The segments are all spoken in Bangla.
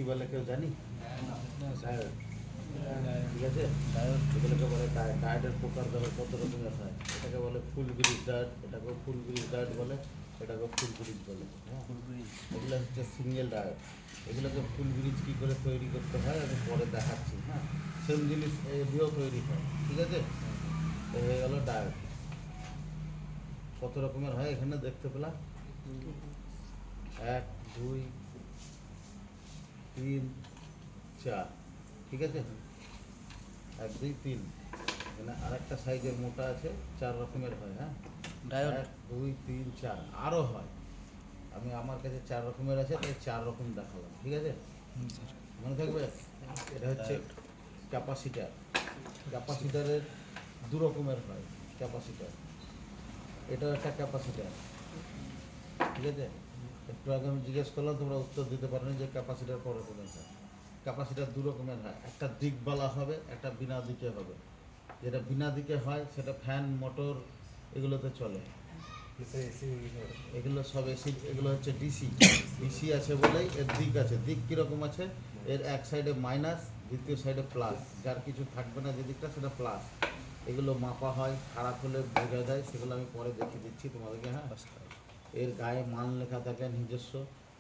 কি বলে কেউ জানি? ডায়োড। ঠিক আছে, ডায়োড এগুলোকে বলে ডায়োড। ডায়োডের প্রকার ধরো কত রকমের হয়। এটাকে বলে ফুল ব্রিজ ডায়োড, এটাকেও ফুল ব্রিজ ডায়োড বলে, এটাকেও ফুল ব্রিজ বলে। হ্যাঁ, এগুলো হচ্ছে সিঙ্গেল ডায়োড। এগুলোকে ফুল ব্রিজ কী করে তৈরি করতে হয় আমি পরে দেখাচ্ছি। হ্যাঁ, সেম জিনিস এগুলো তৈরি হয়। ঠিক আছে, এই হয়ে গেলো ডায়োড। কত রকমের হয় এখানে দেখতে পেলাম, 1 2 3 4। ঠিক আছে, 1 2 3। এখানে আরেকটা সাইজের মোটা আছে, 4 রকমের হয়। হ্যাঁ, ডায়োড 1 2 3 4 আরও হয়। আমি আমার কাছে 4 রকমের আছে, তাই 4 রকম দেখালাম। ঠিক আছে, স্যার। মনে থাকবে। এটা হচ্ছে ক্যাপাসিটার। ক্যাপাসিটারের দু রকমের হয় ক্যাপাসিটার। এটাও একটা ক্যাপাসিটার। ঠিক আছে, একটু আগে আমি জিজ্ঞেস করলাম, তোমরা উত্তর দিতে পারো যে ক্যাপাসিটার কত রকমের হয়। ক্যাপাসিটার দু রকমের হয়, একটা দিকবালা হবে, একটা বিনা দিকে হবে। যেটা বিনা দিকে হয় সেটা ফ্যান মোটর এগুলোতে চলে। এগুলো সব এসি, এগুলো হচ্ছে ডিসি। ডিসি আছে বলেই এর দিক আছে। দিক কীরকম আছে, এর এক সাইডে মাইনাস, দ্বিতীয় সাইডে প্লাস। যার কিছু থাকবে না যে দিকটা, সেটা প্লাস। এগুলো মাপা হয়, খারাপ হলে বোঝা যায়, সেগুলো আমি পরে দেখিয়ে দিচ্ছি তোমাদেরকে। হ্যাঁ, এর গায়ে মান লেখা থাকে নিজস্ব,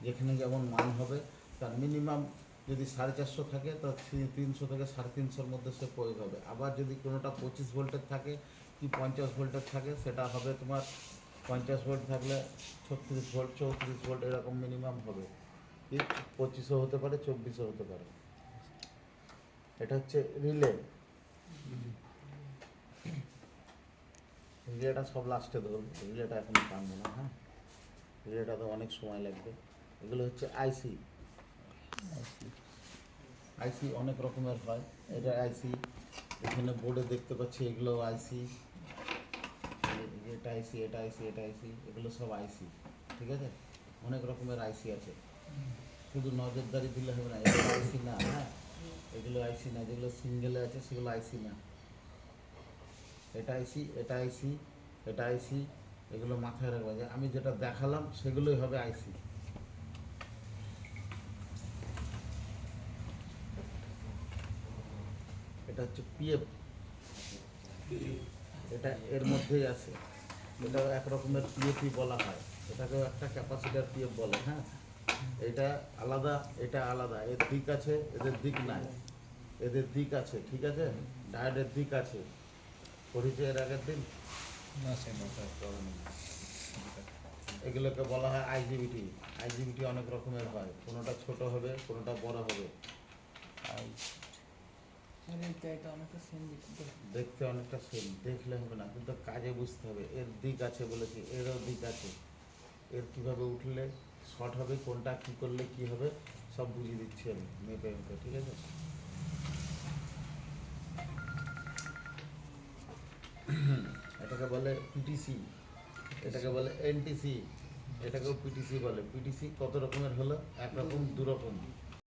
যেখানে যেমন মান হবে তার মিনিমাম যদি 450 থাকে তো 300 থেকে 350-এর মধ্যে সে প্রয়োগ হবে। আবার যদি কোনোটা 25 ভোল্টের থাকে কি 50 ভোল্টের থাকে, সেটা হবে তোমার 50 ভোল্ট থাকলে 36 ভোল্ট 34 ভোল্ট এরকম মিনিমাম হবে। কি 25ও হতে পারে, 24ও হতে পারে। এটা হচ্ছে রিলে। রিলেটা সব লাস্টে ধরবো, রিলেটা এখন টানবো না। হ্যাঁ, রিলেটা তো অনেক সময় লাগবে। এগুলো হচ্ছে আইসি। আইসি অনেক রকমের হয়। এটা আইসি, এখানে বোর্ডে দেখতে পাচ্ছি এগুলো আইসি। এটা আইসি, এটা আইসি, এটা আইসি, এগুলো সব আইসি। ঠিক আছে, অনেক রকমের আইসি আছে। শুধু নজরদারি দিলে হবে না, এগুলো আইসি না। হ্যাঁ, এগুলো আইসি না, যেগুলো সিঙ্গেলে আছে সেগুলো আইসি না। এটা আইসি, এটা আইসি, এটা আইসি, এগুলো মাথায় রাখবে যে আমি যেটা দেখালাম সেগুলোই হবে আইসি। এটা হচ্ছে পিএফ, এটা এর মধ্যেই আছে। এটাও এক রকমের পিএফই বলা হয়, এটাকেও একটা ক্যাপাসিটার পিএফ বলে। হ্যাঁ, এটা আলাদা, এটা আলাদা। এর দিক আছে, এদের দিক নাই। এদের দিক আছে, ঠিক আছে, ডায়োডের দিক আছে। পরিচয় এর আগের দিন। এগুলোকে বলা হয় আইজিবিটি। আইজিবিটি অনেক রকমের হয়, কোনোটা ছোট হবে, কোনোটা বড় হবে। দেখতে অনেকটা সেম, দেখলে হবে না, কিন্তু কাজে বুঝতে হবে। এর দিক আছে বলেছি, এরও দিক আছে। এর কীভাবে উঠলে শর্ট হবে, কোনটা কী করলে কী হবে, সব বুঝিয়ে দিচ্ছি আমি মেপে মেপে। ঠিক আছে, এটাকে বলে পিটিসি, এটাকে বলে এনটিসি, এটাকেও পিটিসি বলে। পিটিসি কত রকমের হলো, একরকম দু রকম।